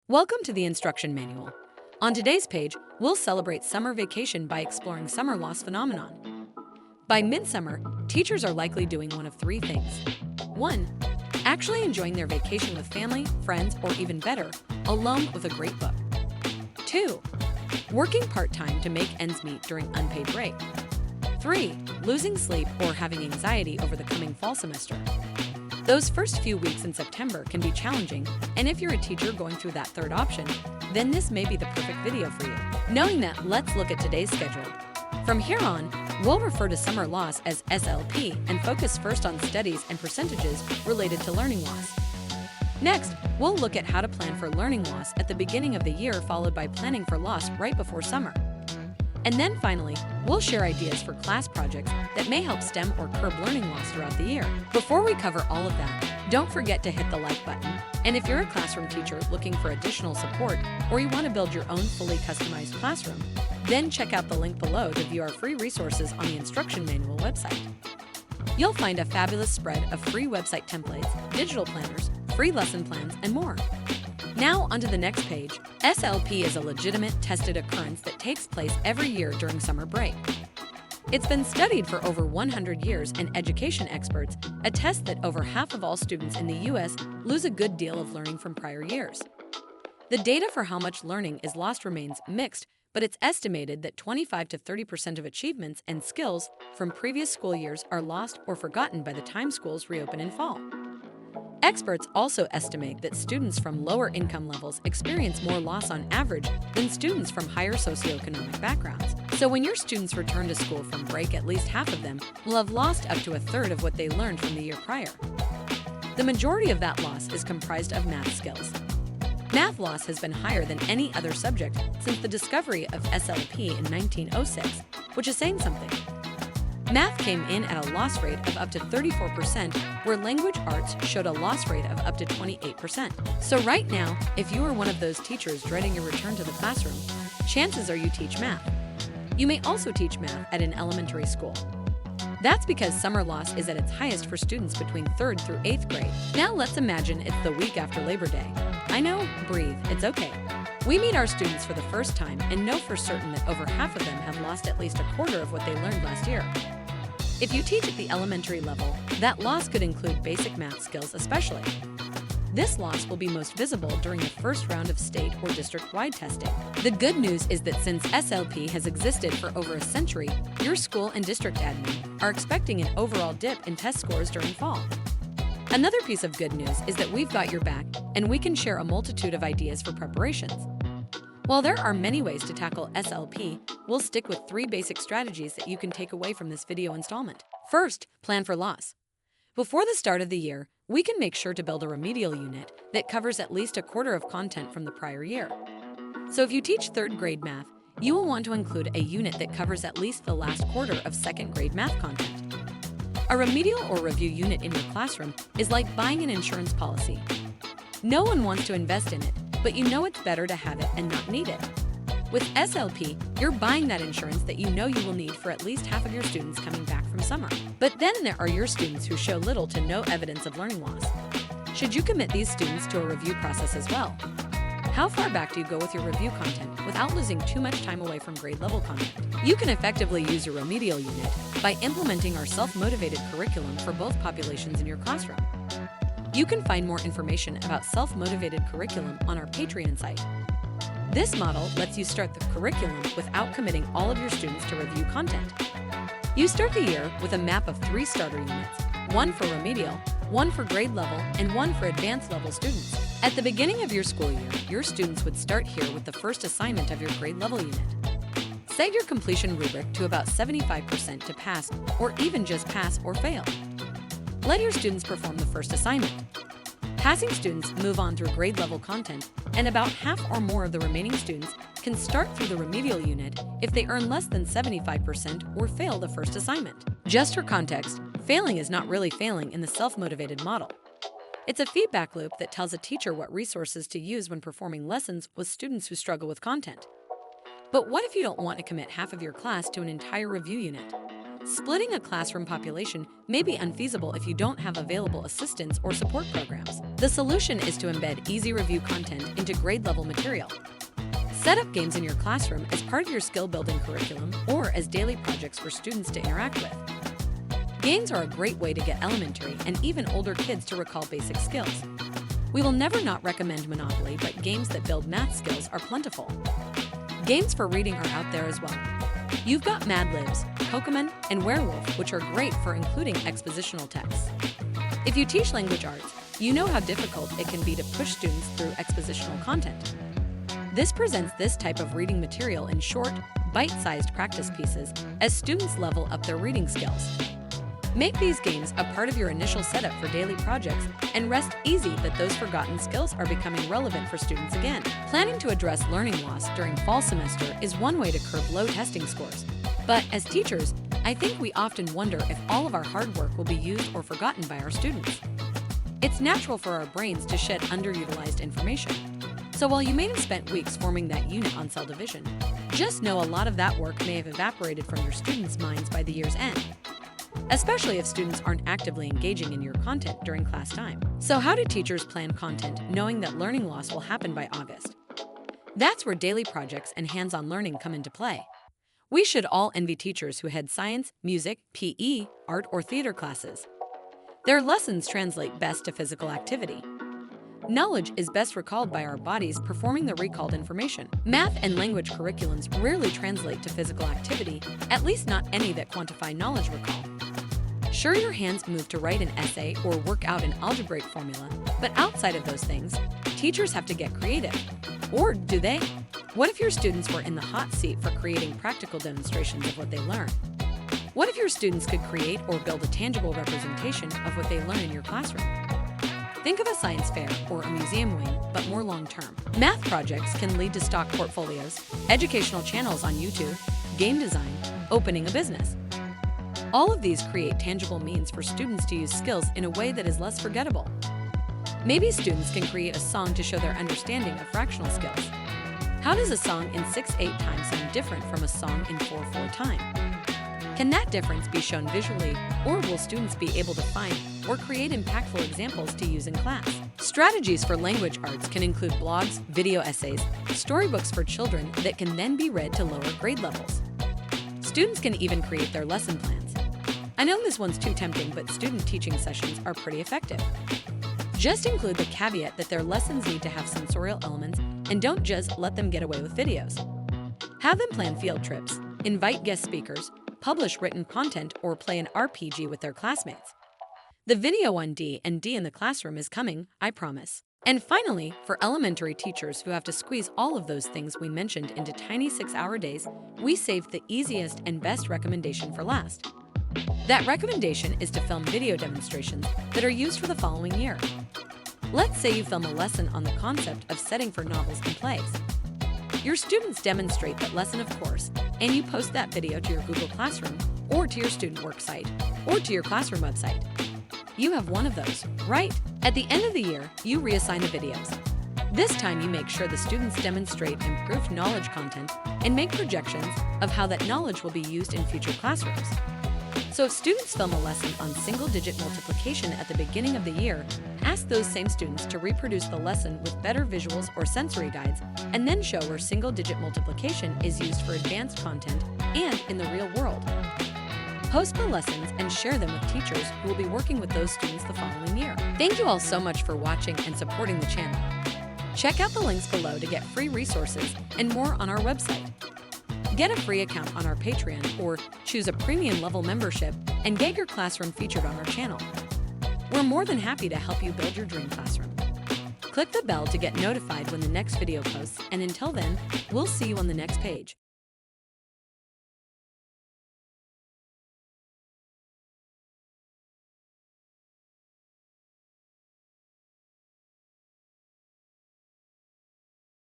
Welcome to the instruction manual. On today's page, we'll celebrate summer vacation by exploring summer loss phenomenon. By midsummer, teachers are likely doing one of three things. 1. Actually enjoying their vacation with family, friends, or even better, alone with a great book. 2. Working part-time to make ends meet during unpaid break. 3. Losing sleep or having anxiety over the coming fall semester. Those first few weeks in September can be challenging, and if you're a teacher going through that third option, then this may be the perfect video for you. Knowing that, let's look at today's schedule. From here on, we'll refer to summer loss as SLP and focus first on studies and percentages related to learning loss. Next, we'll look at how to plan for learning loss at the beginning of the year, followed by planning for loss right before summer. And then finally, we'll share ideas for class projects that may help stem or curb learning loss throughout the year. Before we cover all of that, don't forget to hit the like button. And if you're a classroom teacher looking for additional support, or you want to build your own fully customized classroom, then check out the link below to view our free resources on the Instruction Manual website. You'll find a fabulous spread of free website templates, digital planners, free lesson plans, and more. Now onto the next page. SLP is a legitimate, tested occurrence that takes place every year during summer break. It's been studied for over 100 years, and education experts attest that over half of all students in the U.S. lose a good deal of learning from prior years. The data for how much learning is lost remains mixed, but it's estimated that 25 to 30% of achievements and skills from previous school years are lost or forgotten by the time schools reopen in fall. Experts also estimate that students from lower income levels experience more loss on average than students from higher socioeconomic backgrounds. So when your students return to school from break, at least half of them will have lost up to a third of what they learned from the year prior. The majority of that loss is comprised of math skills. Math loss has been higher than any other subject since the discovery of SLP in 1906, which is saying something. Math came in at a loss rate of up to 34%, where language arts showed a loss rate of up to 28%. So right now, if you are one of those teachers dreading your return to the classroom, chances are you teach math. You may also teach math at an elementary school. That's because summer loss is at its highest for students between 3rd through 8th grade. Now let's imagine it's the week after Labor Day. I know, breathe, it's okay. We meet our students for the first time and know for certain that over half of them have lost at least a quarter of what they learned last year. If you teach at the elementary level, that loss could include basic math skills especially. This loss will be most visible during the first round of state or district-wide testing. The good news is that since SLP has existed for over a century, your school and district admin are expecting an overall dip in test scores during fall. Another piece of good news is that we've got your back, and we can share a multitude of ideas for preparations. While there are many ways to tackle SLP, we'll stick with 3 basic strategies that you can take away from this video installment. First, plan for loss. Before the start of the year, we can make sure to build a remedial unit that covers at least a quarter of content from the prior year. So if you teach 3rd grade math, you will want to include a unit that covers at least the last quarter of 2nd grade math content. A remedial or review unit in your classroom is like buying an insurance policy. No one wants to invest in it, but you know it's better to have it and not need it. With SLP, you're buying that insurance that you know you will need for at least half of your students coming back from summer. But then there are your students who show little to no evidence of learning loss. Should you commit these students to a review process as well? How far back do you go with your review content without losing too much time away from grade level content? You can effectively use your remedial unit by implementing our self-motivated curriculum for both populations in your classroom. You can find more information about self-motivated curriculum on our Patreon site. This model lets you start the curriculum without committing all of your students to review content. You start the year with a map of 3 starter units, 1 for remedial, 1 for grade level, and 1 for advanced level students. At the beginning of your school year, your students would start here with the first assignment of your grade level unit. Set your completion rubric to about 75% to pass, or even just pass or fail. Let your students perform the first assignment. Passing students move on through grade level content, and about half or more of the remaining students can start through the remedial unit if they earn less than 75% or fail the first assignment. Just for context, failing is not really failing in the self-motivated model. It's a feedback loop that tells a teacher what resources to use when performing lessons with students who struggle with content. But what if you don't want to commit half of your class to an entire review unit? Splitting a classroom population may be unfeasible if you don't have available assistance or support programs. The solution is to embed easy review content into grade-level material. Set up games in your classroom as part of your skill-building curriculum or as daily projects for students to interact with. Games are a great way to get elementary and even older kids to recall basic skills. We will never not recommend Monopoly, but games that build math skills are plentiful. Games for reading are out there as well. You've got Mad Libs, Pokemon, and Werewolf, which are great for including expositional texts. If you teach language arts, you know how difficult it can be to push students through expositional content. This presents this type of reading material in short, bite-sized practice pieces as students level up their reading skills. Make these games a part of your initial setup for daily projects and rest easy that those forgotten skills are becoming relevant for students again. Planning to address learning loss during fall semester is one way to curb low testing scores. But as teachers, I think we often wonder if all of our hard work will be used or forgotten by our students. It's natural for our brains to shed underutilized information. So while you may have spent weeks forming that unit on cell division, just know a lot of that work may have evaporated from your students' minds by the year's end, especially if students aren't actively engaging in your content during class time. So how do teachers plan content knowing that learning loss will happen by August? That's where daily projects and hands-on learning come into play. We should all envy teachers who had science, music, PE, art, or theater classes. Their lessons translate best to physical activity. Knowledge is best recalled by our bodies performing the recalled information. Math and language curriculums rarely translate to physical activity, at least not any that quantify knowledge recall. Sure, your hands move to write an essay or work out an algebraic formula, but outside of those things, teachers have to get creative. Or do they? What if your students were in the hot seat for creating practical demonstrations of what they learn? What if your students could create or build a tangible representation of what they learn in your classroom? Think of a science fair or a museum wing, but more long-term. Math projects can lead to stock portfolios, educational channels on YouTube, game design, opening a business. All of these create tangible means for students to use skills in a way that is less forgettable. Maybe students can create a song to show their understanding of fractional skills. How does a song in 6/8 time sound different from a song in 4/4 time? Can that difference be shown visually, or will students be able to find or create impactful examples to use in class? Strategies for language arts can include blogs, video essays, storybooks for children that can then be read to lower grade levels. Students can even create their lesson plans. I know this one's too tempting, but student teaching sessions are pretty effective. Just include the caveat that their lessons need to have sensorial elements and don't just let them get away with videos. Have them plan field trips, invite guest speakers, publish written content, or play an RPG with their classmates. The video on D and D in the classroom is coming, I promise. And finally, for elementary teachers who have to squeeze all of those things we mentioned into tiny 6-hour days, we saved the easiest and best recommendation for last. That recommendation is to film video demonstrations that are used for the following year. Let's say you film a lesson on the concept of setting for novels and plays. Your students demonstrate that lesson, of course, and you post that video to your Google Classroom, or to your student work site, or to your classroom website. You have one of those, right? At the end of the year, you reassign the videos. This time you make sure the students demonstrate improved knowledge content and make projections of how that knowledge will be used in future classrooms. So if students film a lesson on single-digit multiplication at the beginning of the year, ask those same students to reproduce the lesson with better visuals or sensory guides, and then show where single-digit multiplication is used for advanced content and in the real world. Post the lessons and share them with teachers who will be working with those students the following year. Thank you all so much for watching and supporting the channel. Check out the links below to get free resources and more on our website. Get a free account on our Patreon or choose a premium level membership and get your classroom featured on our channel. We're more than happy to help you build your dream classroom. Click the bell to get notified when the next video posts, and until then, we'll see you on the next page.